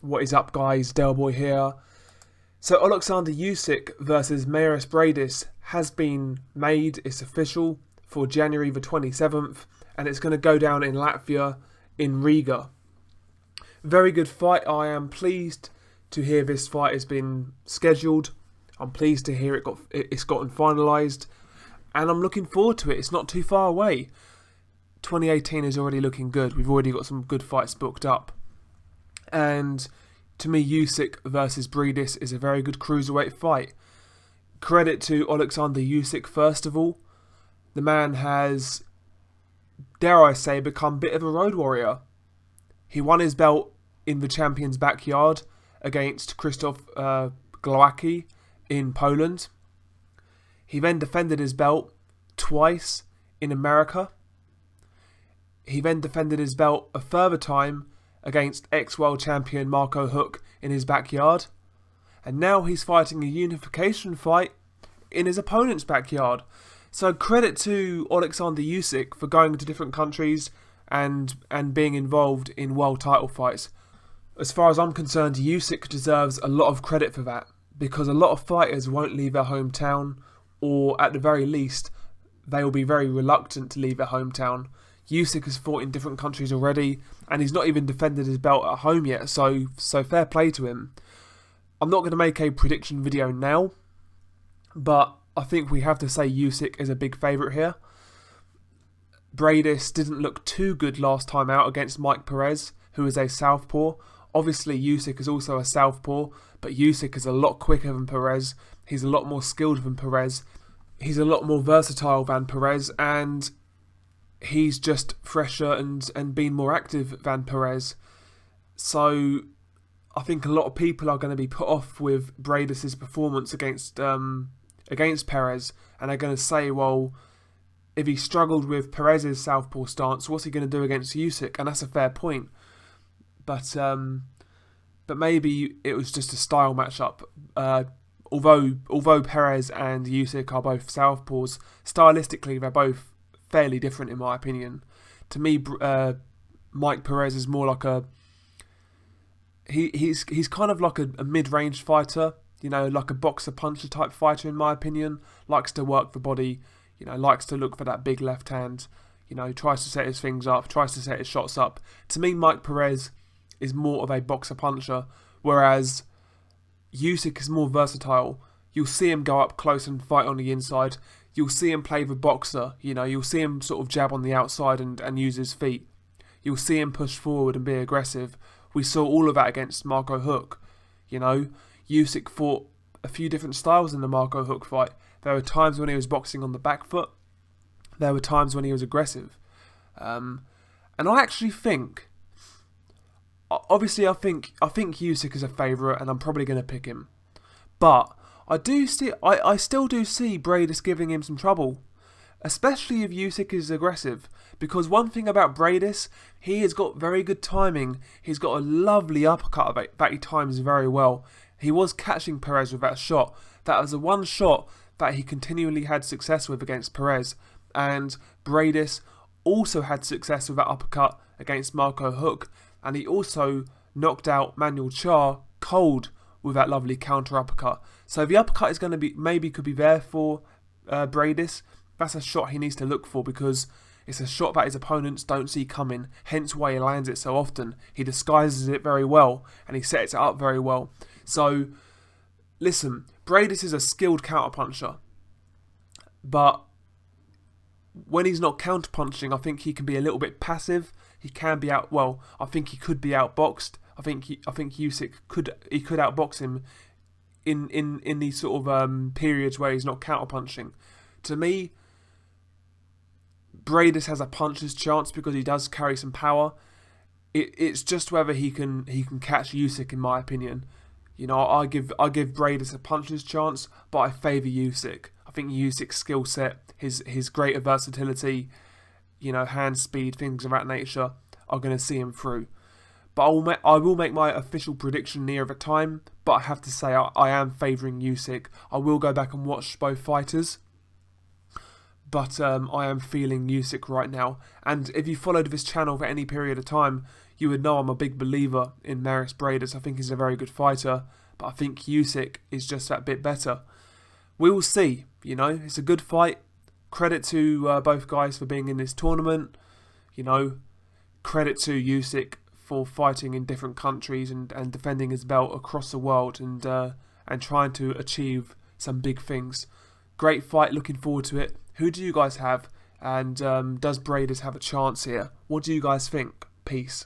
What is up, guys? Delboy here. So Oleksandr Usyk versus Mairis Briedis has been made. It's official for January the 27th, and it's going to go down in Latvia, in Riga. Very good fight. I am pleased to hear this fight has been scheduled. I'm pleased to hear it's gotten finalised, and I'm looking forward to it. It's not too far away. 2018 is already looking good. We've already got some good fights booked up. And to me, Usyk versus Briedis is a very good cruiserweight fight. Credit to Oleksandr Usyk, first of all. The man has, dare I say, become a bit of a road warrior. He won his belt in the champion's backyard against Krzysztof Glowacki in Poland. He then defended his belt twice in America. He then defended his belt a further time against ex-world champion Marco Huck in his backyard. And now he's fighting a unification fight in his opponent's backyard. So credit to Oleksandr Usyk for going to different countries and being involved in world title fights. As far as I'm concerned, Usyk deserves a lot of credit for that, because a lot of fighters won't leave their hometown, or at the very least, they will be very reluctant to leave their hometown. Usyk has fought in different countries already, and he's not even defended his belt at home yet, so fair play to him. I'm not going to make a prediction video now, but I think we have to say Usyk is a big favourite here. Briedis didn't look too good last time out against Mike Perez, who is a southpaw. Obviously Usyk is also a southpaw, but Usyk is a lot quicker than Perez. He's a lot more skilled than Perez. He's a lot more versatile than Perez, and he's just fresher and been more active than Perez. So I think a lot of people are going to be put off with Briedis' performance against Perez, and they're going to say, well, if he struggled with Perez's southpaw stance, what's he going to do against Usyk? And that's a fair point. But maybe it was just a style matchup. Although Perez and Usyk are both southpaws, stylistically they're both fairly different in my opinion. To me, Mike Perez is more like he's kind of like a mid-range fighter, like a boxer puncher type fighter in my opinion. Likes to work the body, likes to look for that big left hand, tries to set his things up, tries to set his shots up. To me, Mike Perez is more of a boxer puncher, whereas Usyk is more versatile. You'll see him go up close and fight on the inside. You'll see him play the boxer, you'll see him sort of jab on the outside and use his feet. You'll see him push forward and be aggressive. We saw all of that against Marco Huck. Usyk fought a few different styles in the Marco Huck fight. There were times when he was boxing on the back foot. There were times when he was aggressive. And I actually think, obviously I think Usyk is a favourite and I'm probably going to pick him. But I still do see Briedis giving him some trouble, especially if Usyk is aggressive. Because one thing about Briedis, he has got very good timing. He's got a lovely uppercut that he times very well. He was catching Perez with that shot. That was the one shot that he continually had success with against Perez. And Briedis also had success with that uppercut against Marco Huck. And he also knocked out Manuel Char cold with that lovely counter uppercut. So the uppercut is going to be, maybe could be there for Briedis. That's a shot he needs to look for, because it's a shot that his opponents don't see coming, hence why he lands it so often. He disguises it very well and he sets it up very well. So listen, Briedis is a skilled counterpuncher, but when he's not counterpunching, I think he can be a little bit passive. He can be out. Well, I think he could be outboxed. I think Usyk could outbox him in these sort of periods where he's not counterpunching. To me, Briedis has a puncher's chance because he does carry some power. It's just whether he can catch Usyk, in my opinion. I give Briedis a puncher's chance, but I favour Usyk. I think Usyk's skill set, his greater versatility, hand speed, things of that nature, are going to see him through. But I will make my official prediction near the time. But I have to say I am favouring Usyk. I will go back and watch both fighters. but I am feeling Usyk right now. And if you followed this channel for any period of time, you would know I'm a big believer in Mairis Briedis. I think he's a very good fighter, but I think Usyk is just that bit better. We will see, you know, it's a good fight. Credit to both guys for being in this tournament. You know, credit to Usyk for fighting in different countries and defending his belt across the world and trying to achieve some big things. Great fight, looking forward to it. Who do you guys have? And does Briedis have a chance here? What do you guys think? Peace.